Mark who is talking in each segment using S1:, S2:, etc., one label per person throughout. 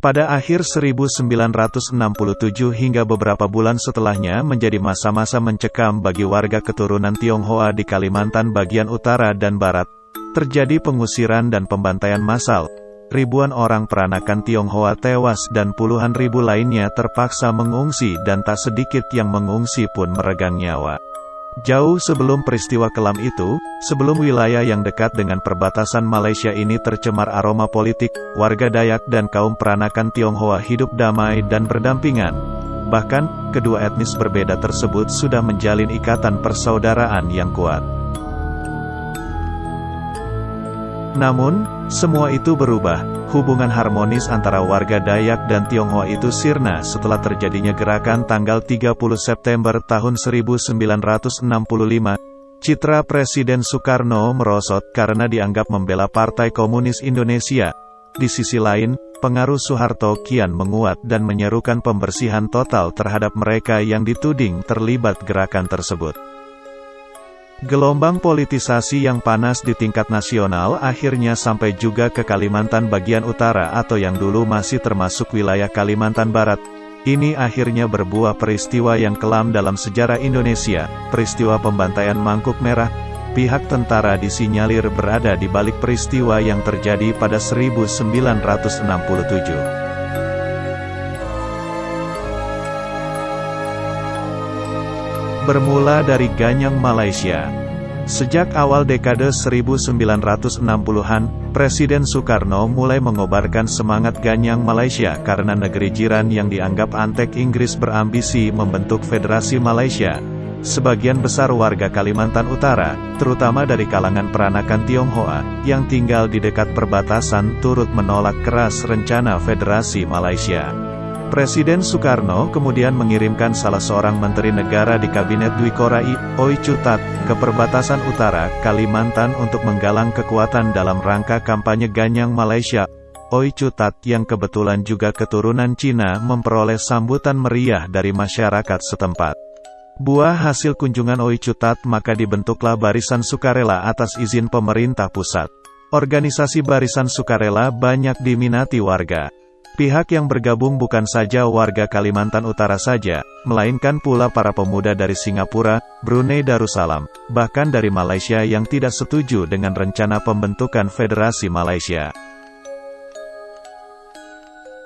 S1: Pada akhir 1967 hingga beberapa bulan setelahnya menjadi masa-masa mencekam bagi warga keturunan Tionghoa di Kalimantan bagian utara dan barat. Terjadi pengusiran dan pembantaian massal. Ribuan orang peranakan Tionghoa tewas dan puluhan ribu lainnya terpaksa mengungsi dan tak sedikit yang mengungsi pun meregang nyawa. Jauh sebelum peristiwa kelam itu, sebelum wilayah yang dekat dengan perbatasan Malaysia ini tercemar aroma politik, warga Dayak dan kaum peranakan Tionghoa hidup damai dan berdampingan. Bahkan, kedua etnis berbeda tersebut sudah menjalin ikatan persaudaraan yang kuat. Namun, semua itu berubah. Hubungan harmonis antara warga Dayak dan Tionghoa itu sirna setelah terjadinya gerakan tanggal 30 September tahun 1965. Citra Presiden Soekarno merosot karena dianggap membela Partai Komunis Indonesia. Di sisi lain, pengaruh Soeharto kian menguat dan menyerukan pembersihan total terhadap mereka yang dituding terlibat gerakan tersebut. Gelombang politisasi yang panas di tingkat nasional akhirnya sampai juga ke Kalimantan bagian utara atau yang dulu masih termasuk wilayah Kalimantan Barat. Ini akhirnya berbuah peristiwa yang kelam dalam sejarah Indonesia, peristiwa pembantaian Mangkuk Merah. Pihak tentara disinyalir berada di balik peristiwa yang terjadi pada 1967. Bermula dari Ganyang Malaysia. Sejak awal dekade 1960-an, Presiden Soekarno mulai mengobarkan semangat Ganyang Malaysia karena negeri jiran yang dianggap antek Inggris berambisi membentuk Federasi Malaysia. Sebagian besar warga Kalimantan Utara, terutama dari kalangan peranakan Tionghoa, yang tinggal di dekat perbatasan turut menolak keras rencana Federasi Malaysia. Presiden Soekarno kemudian mengirimkan salah seorang menteri negara di Kabinet Dwi Korai, Oi Chutat, ke perbatasan utara, Kalimantan untuk menggalang kekuatan dalam rangka kampanye Ganyang Malaysia. Oi Chutat yang kebetulan juga keturunan Cina memperoleh sambutan meriah dari masyarakat setempat. Buah hasil kunjungan Oi Chutat maka dibentuklah Barisan Sukarela atas izin pemerintah pusat. Organisasi Barisan Sukarela banyak diminati warga. Pihak yang bergabung bukan saja warga Kalimantan Utara saja, melainkan pula para pemuda dari Singapura, Brunei Darussalam, bahkan dari Malaysia yang tidak setuju dengan rencana pembentukan Federasi Malaysia.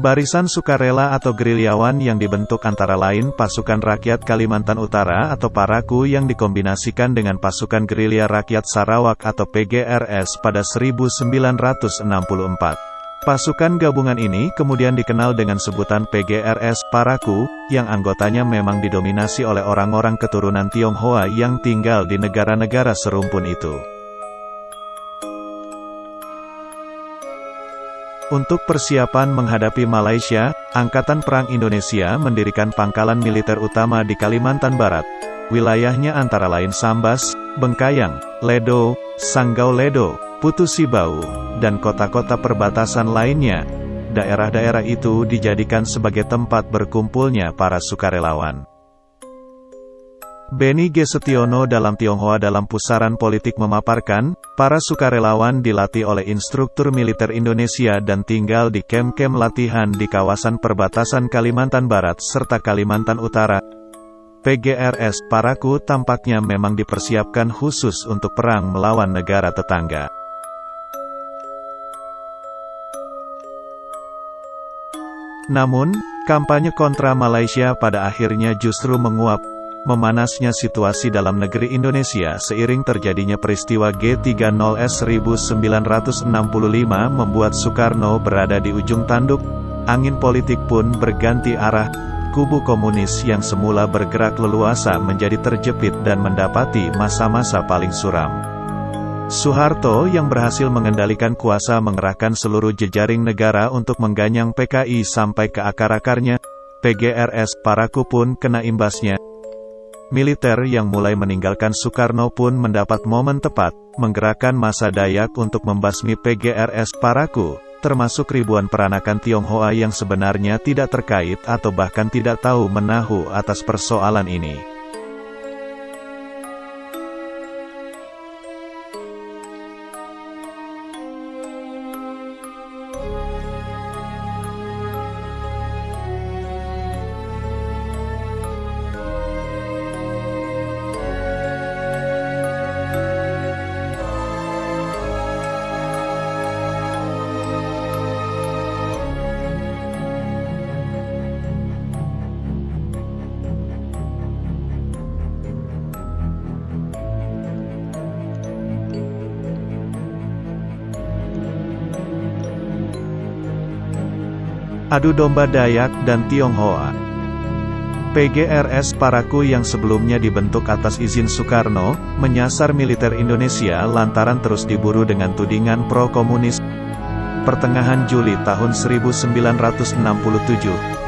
S1: Barisan Sukarela atau gerilyawan yang dibentuk antara lain Pasukan Rakyat Kalimantan Utara atau PARAKU yang dikombinasikan dengan Pasukan Gerilya Rakyat Sarawak atau PGRS pada 1964. Pasukan gabungan ini kemudian dikenal dengan sebutan PGRS PARAKU, yang anggotanya memang didominasi oleh orang-orang keturunan Tionghoa yang tinggal di negara-negara serumpun itu. Untuk persiapan menghadapi Malaysia, Angkatan Perang Indonesia mendirikan pangkalan militer utama di Kalimantan Barat. Wilayahnya antara lain Sambas, Bengkayang, Ledo, Sanggau Ledo, Putu Sibau, dan kota-kota perbatasan lainnya. Daerah-daerah itu dijadikan sebagai tempat berkumpulnya para sukarelawan. Beni G. Setiono dalam Tionghoa dalam Pusaran Politik memaparkan, para sukarelawan dilatih oleh instruktur militer Indonesia dan tinggal di kem-kem latihan di kawasan perbatasan Kalimantan Barat serta Kalimantan Utara. PGRS PARAKU tampaknya memang dipersiapkan khusus untuk perang melawan negara tetangga. Namun, kampanye kontra Malaysia pada akhirnya justru menguap. Memanasnya situasi dalam negeri Indonesia seiring terjadinya peristiwa G30S 1965 membuat Soekarno berada di ujung tanduk. Angin politik pun berganti arah. Kubu komunis yang semula bergerak leluasa menjadi terjepit dan mendapati masa-masa paling suram. Soeharto yang berhasil mengendalikan kuasa mengerahkan seluruh jejaring negara untuk mengganyang PKI sampai ke akar-akarnya. PGRS PARAKU pun kena imbasnya. Militer yang mulai meninggalkan Soekarno pun mendapat momen tepat, menggerakkan massa Dayak untuk membasmi PGRS PARAKU, termasuk ribuan peranakan Tionghoa yang sebenarnya tidak terkait atau bahkan tidak tahu menahu atas persoalan ini. Adu domba Dayak dan Tionghoa. PGRS Parakou yang sebelumnya dibentuk atas izin Soekarno, menyasar militer Indonesia lantaran terus diburu dengan tudingan pro-komunis. Pertengahan Juli tahun 1967,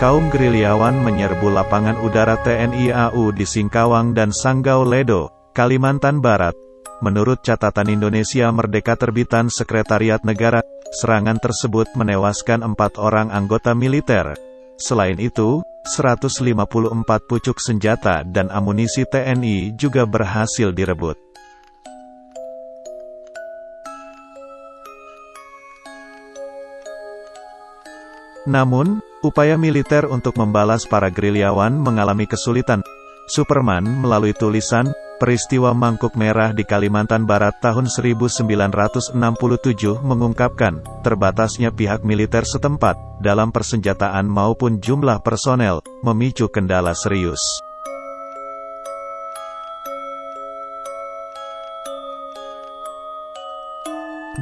S1: kaum gerilyawan menyerbu lapangan udara TNI AU di Singkawang dan Sanggau Ledo, Kalimantan Barat. Menurut catatan Indonesia Merdeka terbitan Sekretariat Negara, serangan tersebut menewaskan 4 orang anggota militer. Selain itu, 154 pucuk senjata dan amunisi TNI juga berhasil direbut. Namun, upaya militer untuk membalas para gerilyawan mengalami kesulitan. Superman melalui tulisan Peristiwa Mangkuk Merah di Kalimantan Barat tahun 1967 mengungkapkan, terbatasnya pihak militer setempat, dalam persenjataan maupun jumlah personel, memicu kendala serius.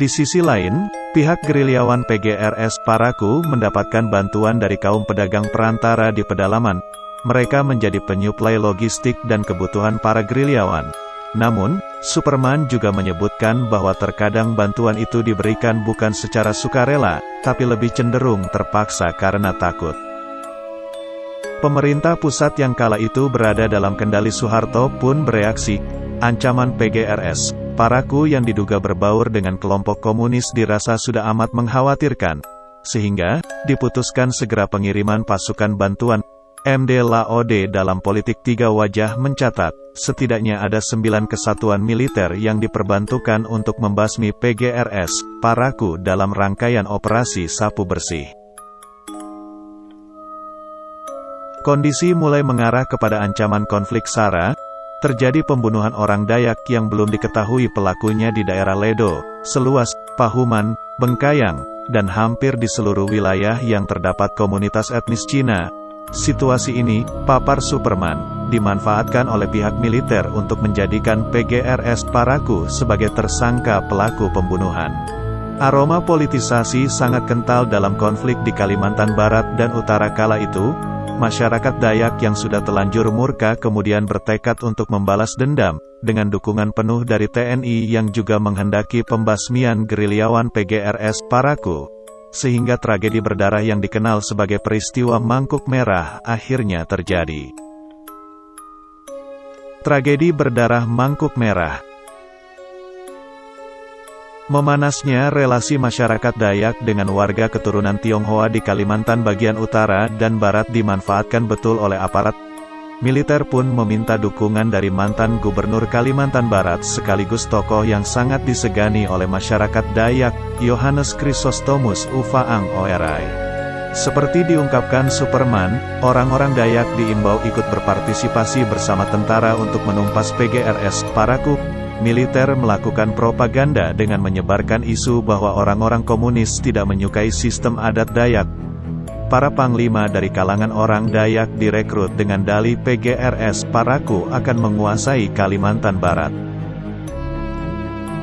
S1: Di sisi lain, pihak gerilyawan PGRS Parakou mendapatkan bantuan dari kaum pedagang perantara di pedalaman. Mereka menjadi penyuplai logistik dan kebutuhan para gerilyawan. Namun, Superman juga menyebutkan bahwa terkadang bantuan itu diberikan bukan secara sukarela, tapi lebih cenderung terpaksa karena takut. Pemerintah pusat yang kala itu berada dalam kendali Soeharto pun bereaksi. Ancaman PGRS Parakou yang diduga berbaur dengan kelompok komunis dirasa sudah amat mengkhawatirkan, sehingga diputuskan segera pengiriman pasukan bantuan. MD Laode dalam Politik Tiga Wajah mencatat, setidaknya ada 9 kesatuan militer yang diperbantukan untuk membasmi PGRS Parakou dalam rangkaian operasi sapu bersih. Kondisi mulai mengarah kepada ancaman konflik SARA. Terjadi pembunuhan orang Dayak yang belum diketahui pelakunya di daerah Ledo, Seluas, Pahuman, Bengkayang, dan hampir di seluruh wilayah yang terdapat komunitas etnis Cina. Situasi ini, papar Superman, dimanfaatkan oleh pihak militer untuk menjadikan PGRS Parakou sebagai tersangka pelaku pembunuhan. Aroma politisasi sangat kental dalam konflik di Kalimantan Barat dan Utara kala itu. Masyarakat Dayak yang sudah telanjur murka kemudian bertekad untuk membalas dendam, dengan dukungan penuh dari TNI yang juga menghendaki pembasmian gerilyawan PGRS Parakou. Sehingga tragedi berdarah yang dikenal sebagai peristiwa Mangkuk Merah akhirnya terjadi. Tragedi berdarah Mangkuk Merah. Memanasnya relasi masyarakat Dayak dengan warga keturunan Tionghoa di Kalimantan bagian utara dan barat dimanfaatkan betul oleh aparat. Militer pun meminta dukungan dari mantan gubernur Kalimantan Barat sekaligus tokoh yang sangat disegani oleh masyarakat Dayak, Yohanes Chrysostomus Ufaang Oerai. Seperti diungkapkan Superman, orang-orang Dayak diimbau ikut berpartisipasi bersama tentara untuk menumpas PGRS Parakou. Militer melakukan propaganda dengan menyebarkan isu bahwa orang-orang komunis tidak menyukai sistem adat Dayak. Para panglima dari kalangan orang Dayak direkrut dengan dalih PGRS Parakou akan menguasai Kalimantan Barat.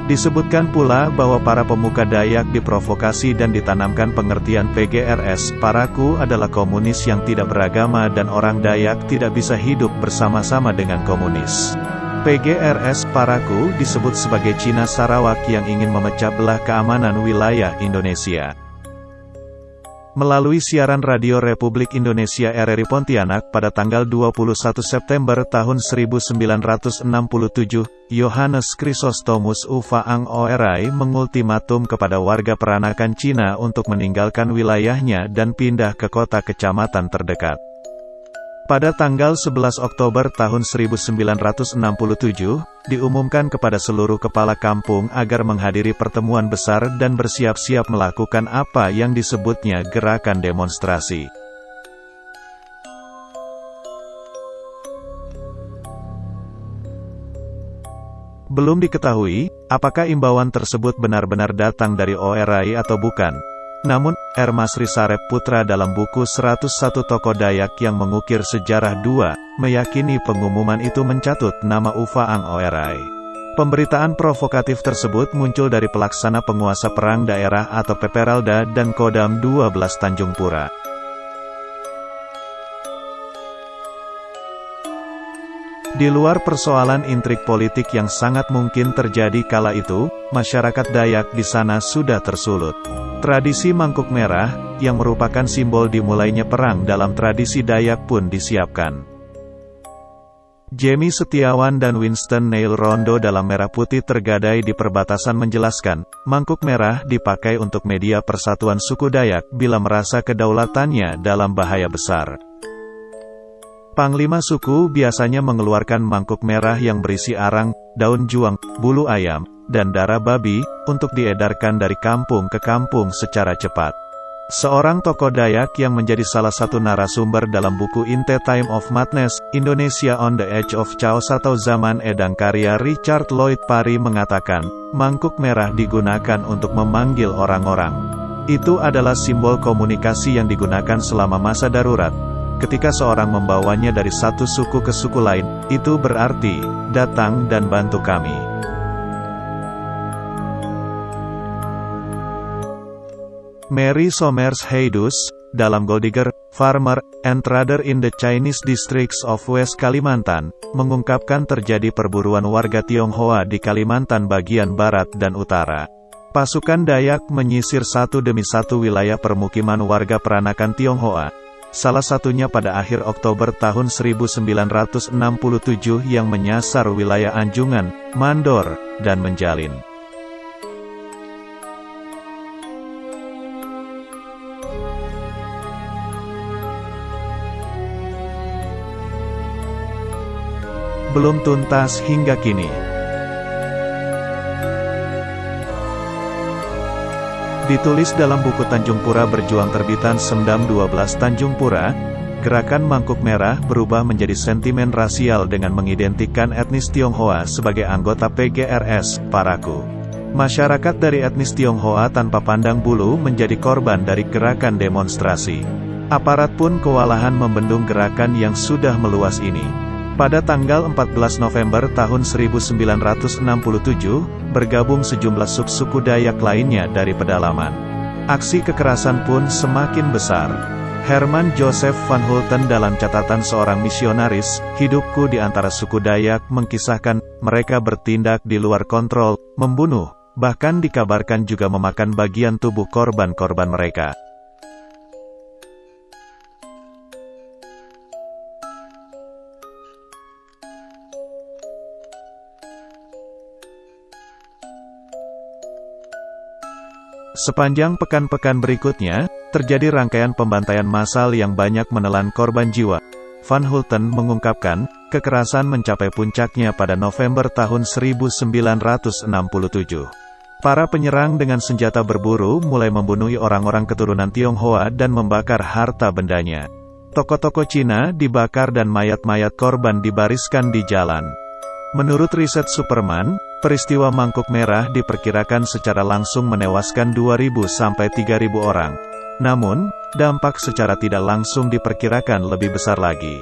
S1: Disebutkan pula bahwa para pemuka Dayak diprovokasi dan ditanamkan pengertian PGRS Parakou adalah komunis yang tidak beragama dan orang Dayak tidak bisa hidup bersama-sama dengan komunis. PGRS Parakou disebut sebagai Cina Sarawak yang ingin memecah belah keamanan wilayah Indonesia. Melalui siaran radio Republik Indonesia RRI Pontianak pada tanggal 21 September tahun 1967, Yohanes Chrysostomus Ufaang Oerai mengultimatum kepada warga peranakan Cina untuk meninggalkan wilayahnya dan pindah ke kota kecamatan terdekat. Pada tanggal 11 Oktober tahun 1967, diumumkan kepada seluruh kepala kampung agar menghadiri pertemuan besar dan bersiap-siap melakukan apa yang disebutnya gerakan demonstrasi. Belum diketahui, apakah imbauan tersebut benar-benar datang dari Oerai atau bukan. Namun, R. Masri Sarep Putra dalam buku 101 Tokoh Dayak yang mengukir sejarah 2, meyakini pengumuman itu mencatut nama Ufaang Oerai. Pemberitaan provokatif tersebut muncul dari pelaksana penguasa perang daerah atau Peperalda dan Kodam 12 Tanjung Pura. Di luar persoalan intrik politik yang sangat mungkin terjadi kala itu, masyarakat Dayak di sana sudah tersulut. Tradisi mangkuk merah, yang merupakan simbol dimulainya perang dalam tradisi Dayak pun disiapkan. Jamie Setiawan dan Winston Neil Rondo dalam Merah Putih Tergadai di Perbatasan menjelaskan, mangkuk merah dipakai untuk media persatuan suku Dayak bila merasa kedaulatannya dalam bahaya besar. Panglima suku biasanya mengeluarkan mangkuk merah yang berisi arang, daun juang, bulu ayam, dan darah babi, untuk diedarkan dari kampung ke kampung secara cepat. Seorang tokoh Dayak yang menjadi salah satu narasumber dalam buku In the Time of Madness, Indonesia on the Edge of Chaos atau Zaman Edang karya Richard Lloyd Parry mengatakan, mangkuk merah digunakan untuk memanggil orang-orang. Itu adalah simbol komunikasi yang digunakan selama masa darurat. Ketika seorang membawanya dari satu suku ke suku lain, itu berarti, datang dan bantu kami. Mary Somers Haydus, dalam Gold Digger, Farmer, and Trader in the Chinese Districts of West Kalimantan, mengungkapkan terjadi perburuan warga Tionghoa di Kalimantan bagian barat dan utara. Pasukan Dayak menyisir satu demi satu wilayah permukiman warga peranakan Tionghoa. Salah satunya pada akhir Oktober tahun 1967 yang menyasar wilayah Anjungan, Mandor, dan Menjalin. Belum tuntas hingga kini. Ditulis dalam buku Tanjung Pura Berjuang terbitan Semdam 12 Tanjung Pura, gerakan mangkuk merah berubah menjadi sentimen rasial dengan mengidentikan etnis Tionghoa sebagai anggota PGRS, Paraku. Masyarakat dari etnis Tionghoa tanpa pandang bulu menjadi korban dari gerakan demonstrasi. Aparat pun kewalahan membendung gerakan yang sudah meluas ini. Pada tanggal 14 November tahun 1967, bergabung sejumlah subsuku Dayak lainnya dari pedalaman. Aksi kekerasan pun semakin besar. Herman Joseph van Hulten dalam catatan seorang misionaris, Hidupku di Antara Suku Dayak mengkisahkan, mereka bertindak di luar kontrol, membunuh, bahkan dikabarkan juga memakan bagian tubuh korban-korban mereka. Sepanjang pekan-pekan berikutnya, terjadi rangkaian pembantaian massal yang banyak menelan korban jiwa. Van Hulten mengungkapkan, kekerasan mencapai puncaknya pada November tahun 1967. Para penyerang dengan senjata berburu mulai membunuh orang-orang keturunan Tionghoa dan membakar harta bendanya. Toko-toko Cina dibakar dan mayat-mayat korban dibariskan di jalan. Menurut riset Superman, peristiwa mangkuk merah diperkirakan secara langsung menewaskan 2.000 sampai 3.000 orang. Namun, dampak secara tidak langsung diperkirakan lebih besar lagi.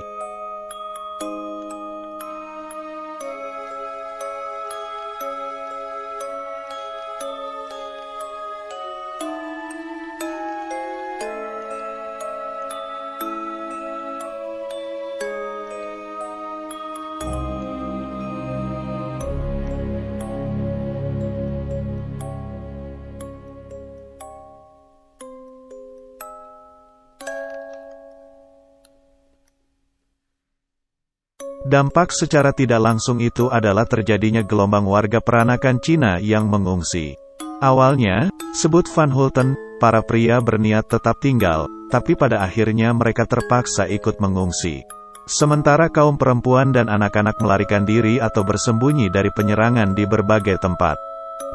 S1: Dampak secara tidak langsung itu adalah terjadinya gelombang warga peranakan Cina yang mengungsi. Awalnya, sebut Van Hulten, para pria berniat tetap tinggal, tapi pada akhirnya mereka terpaksa ikut mengungsi. Sementara kaum perempuan dan anak-anak melarikan diri atau bersembunyi dari penyerangan di berbagai tempat.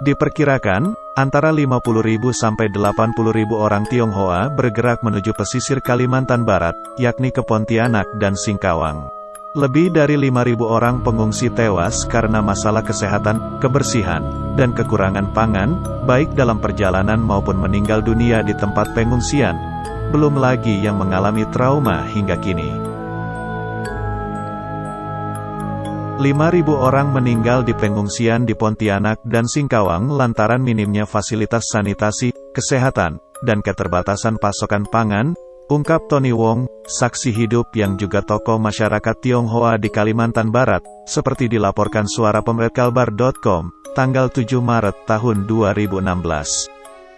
S1: Diperkirakan, antara 50.000 sampai 80.000 orang Tionghoa bergerak menuju pesisir Kalimantan Barat, yakni ke Pontianak dan Singkawang. Lebih dari 5.000 orang pengungsi tewas karena masalah kesehatan, kebersihan, dan kekurangan pangan, baik dalam perjalanan maupun meninggal dunia di tempat pengungsian. Belum lagi yang mengalami trauma hingga kini. 5.000 orang meninggal di pengungsian di Pontianak dan Singkawang lantaran minimnya fasilitas sanitasi, kesehatan, dan keterbatasan pasokan pangan, Ungkap Tony Wong, saksi hidup yang juga tokoh masyarakat Tionghoa di Kalimantan Barat, seperti dilaporkan Suara Pemretkalbar.com, tanggal 7 Maret tahun 2016.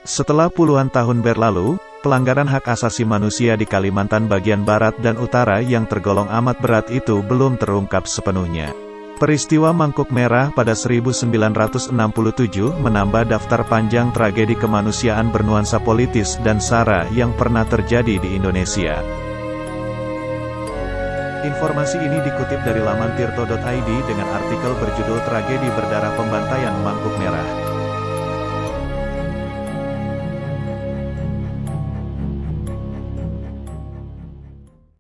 S1: Setelah puluhan tahun berlalu, pelanggaran hak asasi manusia di Kalimantan bagian Barat dan Utara yang tergolong amat berat itu belum terungkap sepenuhnya. Peristiwa Mangkuk Merah pada 1967 menambah daftar panjang tragedi kemanusiaan bernuansa politis dan SARA yang pernah terjadi di Indonesia. Informasi ini dikutip dari laman tirto.id dengan artikel berjudul Tragedi Berdarah Pembantaian Mangkuk Merah.